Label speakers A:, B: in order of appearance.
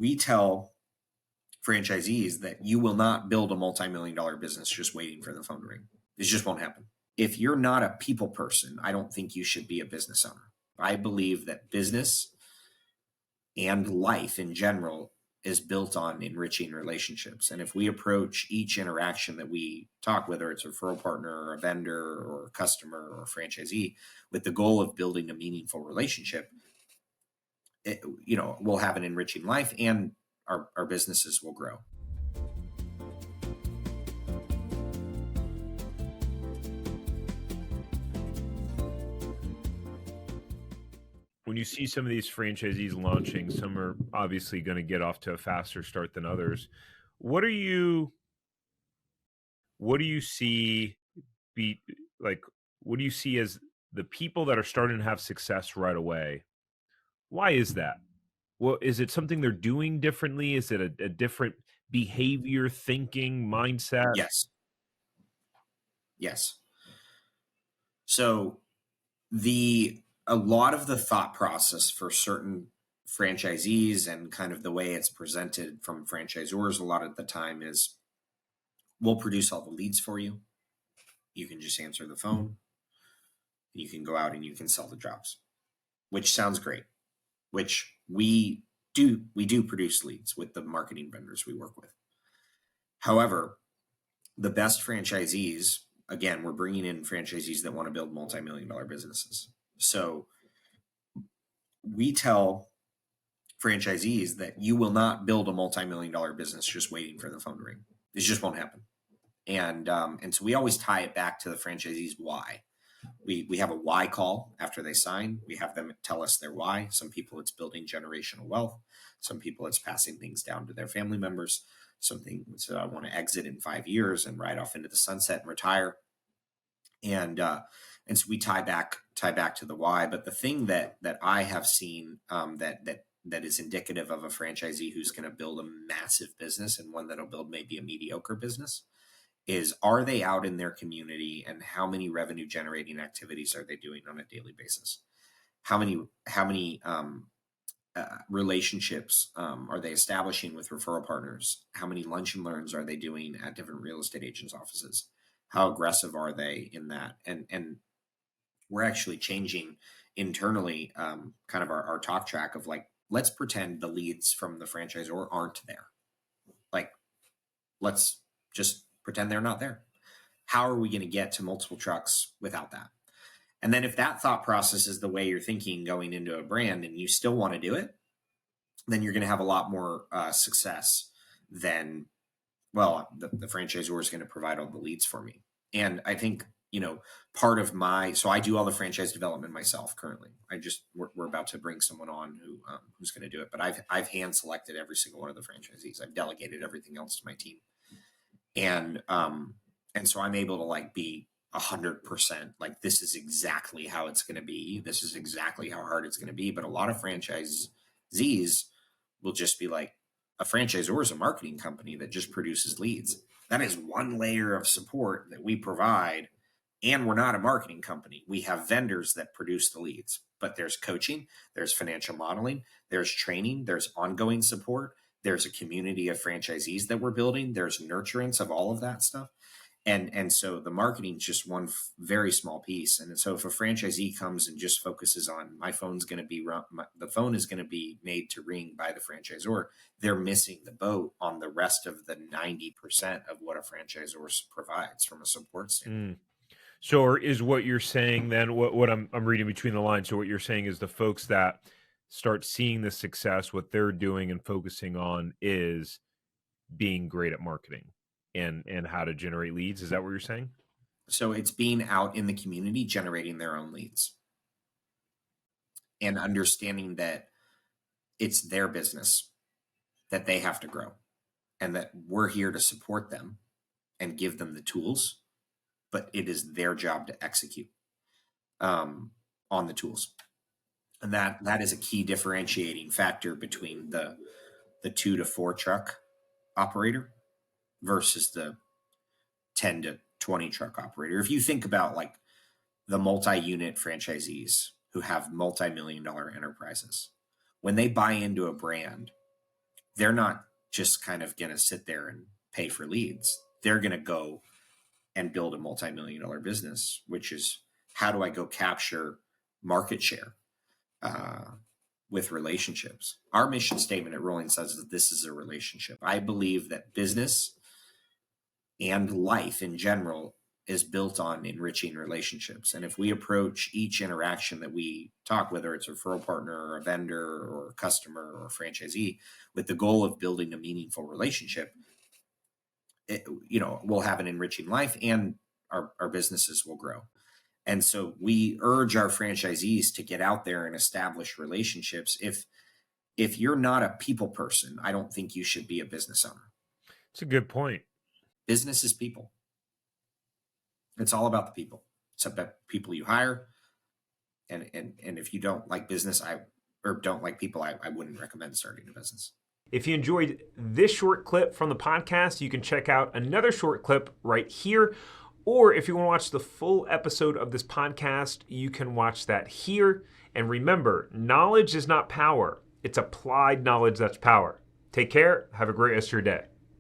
A: we tell franchisees that you will not build a multi-million-dollar business just waiting for the phone to ring. It just won't happen. If you're not a people person, I don't think you should be a business owner. I believe that business and life in general is built on enriching relationships. And if we approach each interaction that we talk, whether it's a referral partner or a vendor or a customer or a franchisee, with the goal of building a meaningful relationship, we'll have an enriching life and our businesses will grow.
B: When you see some of these franchisees launching, some are obviously going to get off to a faster start than others. What do you see what do you see as the people that are starting to have success right away? Why is that? Well, is it something they're doing differently? Is it a different behavior, thinking, mindset?
A: Yes. So a lot of the thought process for certain franchisees and kind of the way it's presented from franchisors a lot of the time is, we'll produce all the leads for you. You can just answer the phone. You can go out and you can sell the jobs, which sounds great, which we do produce leads with the marketing vendors we work with. However, the best franchisees, again, we're bringing in franchisees that want to build multi-million-dollar businesses. So we tell franchisees that you will not build a multi-million-dollar business just waiting for the phone to ring. It just won't happen. And so we always tie it back to the franchisee's why. We have a why call after they sign. We have them tell us their why. Some people it's building generational wealth. Some people it's passing things down to their family members. Something, so I want to exit in 5 years and ride off into the sunset and retire. And so we tie back to the why. But the thing that I have seen that is indicative of a franchisee who's going to build a massive business and one that'll build maybe a mediocre business is, are they out in their community and how many revenue generating activities are they doing on a daily basis? How many relationships are they establishing with referral partners? How many lunch and learns are they doing at different real estate agents' offices? How aggressive are they in that? And we're actually changing internally kind of our talk track of like, let's pretend the leads from the franchisor aren't there. Like, let's just pretend they're not there. How are we going to get to multiple trucks without that? And then if that thought process is the way you're thinking going into a brand and you still want to do it, then you're going to have a lot more success than, well, the franchisor is going to provide all the leads for me. And I think, part of so I do all the franchise development myself currently. We're about to bring someone on who's going to do it, but I've hand selected every single one of the franchisees. I've delegated everything else to my team. And so I'm able to like be 100%, like, this is exactly how it's going to be. This is exactly how hard it's going to be. But a lot of franchisees will just be like, a franchisor is a marketing company that just produces leads. That is one layer of support that we provide. And we're not a marketing company. We have vendors that produce the leads, but there's coaching, there's financial modeling, there's training, there's ongoing support. There's a community of franchisees that we're building. There's nurturance of all of that stuff. And so the marketing is just one very small piece. And so if a franchisee comes and just focuses on the phone is going to be made to ring by the franchisor, they're missing the boat on the rest of the 90% of what a franchisor provides from a support standpoint.
B: So is what you're saying then, what I'm reading between the lines, so what you're saying is the folks that start seeing the success, what they're doing and focusing on is being great at marketing and how to generate leads. Is that what you're saying?
A: So it's being out in the community, generating their own leads and understanding that it's their business, that they have to grow, and that we're here to support them and give them the tools, but it is their job to execute on the tools. And that is a key differentiating factor between the 2 to 4 truck operator versus the 10 to 20 truck operator. If you think about like the multi-unit franchisees who have multi-million-dollar enterprises, when they buy into a brand, they're not just kind of going to sit there and pay for leads. They're going to go and build a multi-million-dollar business, which is, how do I go capture market share with relationships? Our mission statement at Rolling says that this is a relationship. I believe that business and life in general is built on enriching relationships. And if we approach each interaction that we talk, whether it's a referral partner or a vendor or a customer or a franchisee, with the goal of building a meaningful relationship, we'll have an enriching life and our businesses will grow. And so we urge our franchisees to get out there and establish relationships. If you're not a people person, I don't think you should be a business owner.
B: It's a good point.
A: Business is people. It's all about the people. It's about people you hire. And if you don't like business, or don't like people, I wouldn't recommend starting a business.
B: If you enjoyed this short clip from the podcast, you can check out another short clip right here. Or if you want to watch the full episode of this podcast, you can watch that here. And remember, knowledge is not power. It's applied knowledge that's power. Take care. Have a great rest of your day.